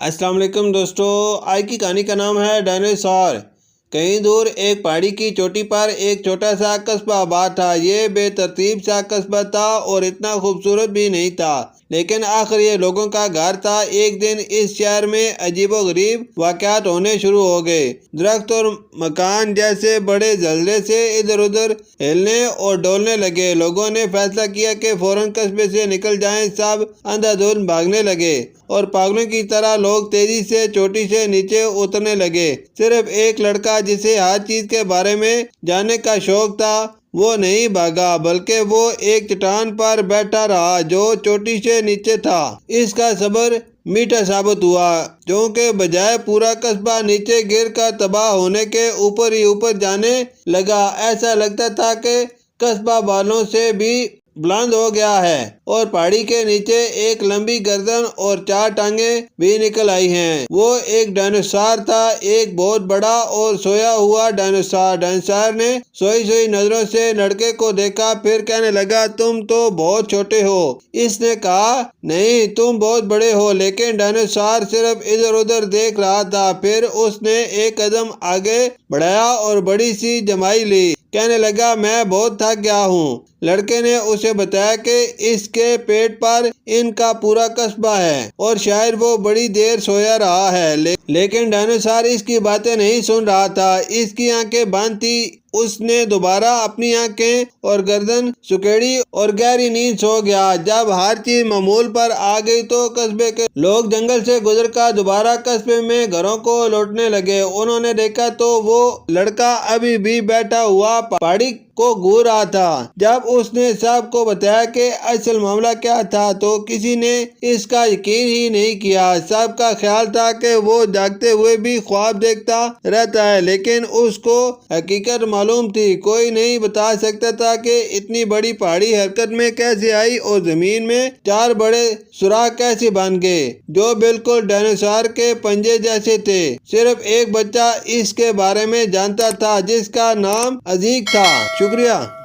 السلام علیکم دوستو، آج کی کہانی کا نام ہے ڈائناسور۔ کہیں دور ایک پہاڑی کی چوٹی پر ایک چھوٹا سا قصبہ آباد تھا۔ یہ بے ترتیب سا قصبہ تھا اور اتنا خوبصورت بھی نہیں تھا، لیکن آخر یہ لوگوں کا گھر تھا۔ ایک دن اس شہر میں عجیب و غریب واقعات ہونے شروع ہو گئے۔ درخت اور مکان جیسے بڑے زلزلے سے ادھر ادھر ہلنے اور ڈولنے لگے۔ لوگوں نے فیصلہ کیا کہ فوراً قصبے سے نکل جائیں۔ سب اندھا دھند بھاگنے لگے اور پاگلوں کی طرح لوگ تیزی سے چوٹی سے نیچے اترنے لگے۔ صرف ایک لڑکا جسے ہر چیز کے بارے میں جاننے کا شوق تھا، وہ نہیں بھاگا، بلکہ وہ ایک چٹان پر بیٹھا رہا جو چوٹی سے نیچے تھا۔ اس کا صبر میٹھا ثابت ہوا، کیونکہ بجائے پورا قصبہ نیچے گر کر تباہ ہونے کے اوپر ہی اوپر جانے لگا۔ ایسا لگتا تھا کہ قصبہ بالوں سے بھی بلند ہو گیا ہے اور پہاڑی کے نیچے ایک لمبی گردن اور 4 ٹانگیں بھی نکل آئی ہیں۔ وہ ایک ڈائناسور تھا، ایک بہت بڑا اور سویا ہوا ڈائناسور۔ ڈائناسور نے سوئی نظروں سے لڑکے کو دیکھا، پھر کہنے لگا، تم تو بہت چھوٹے ہو۔ اس نے کہا، نہیں، تم بہت بڑے ہو۔ لیکن ڈائناسور صرف ادھر ادھر دیکھ رہا تھا۔ پھر اس نے ایک قدم آگے بڑھایا اور بڑی سی جمائی لی۔ کہنے لگا، میں بہت تھک گیا ہوں۔ لڑکے نے اسے بتایا کہ اس کے پیٹ پر ان کا پورا قصبہ ہے اور شاید وہ بڑی دیر سویا رہا ہے۔ لیکن ڈائناسور اس کی باتیں نہیں سن رہا تھا۔ اس کی آنکھیں بند تھی۔ اس نے دوبارہ اپنی آنکھیں اور گردن سکیڑی اور گہری نیند سو گیا۔ جب ہر چیز معمول پر آ گئی تو قصبے کے لوگ جنگل سے گزر کر دوبارہ قصبے میں گھروں کو لوٹنے لگے۔ انہوں نے دیکھا تو وہ لڑکا ابھی بھی بیٹھا ہوا پہاڑی کو گھور رہا تھا۔ جب اس نے سب کو بتایا کہ اصل معاملہ کیا تھا تو کسی نے اس کا یقین ہی نہیں کیا۔ سب کا خیال تھا کہ وہ جاگتے ہوئے بھی خواب دیکھتا رہتا ہے، لیکن اس کو حقیقت معلوم تھی۔ کوئی نہیں بتا سکتا تھا کہ اتنی بڑی پہاڑی حرکت میں کیسے آئی اور زمین میں 4 بڑے سوراخ کیسے بن گئے جو بالکل ڈائناسور کے پنجے جیسے تھے۔ صرف ایک بچہ اس کے بارے میں جانتا تھا، جس کا نام ازیک تھا۔ شکریہ۔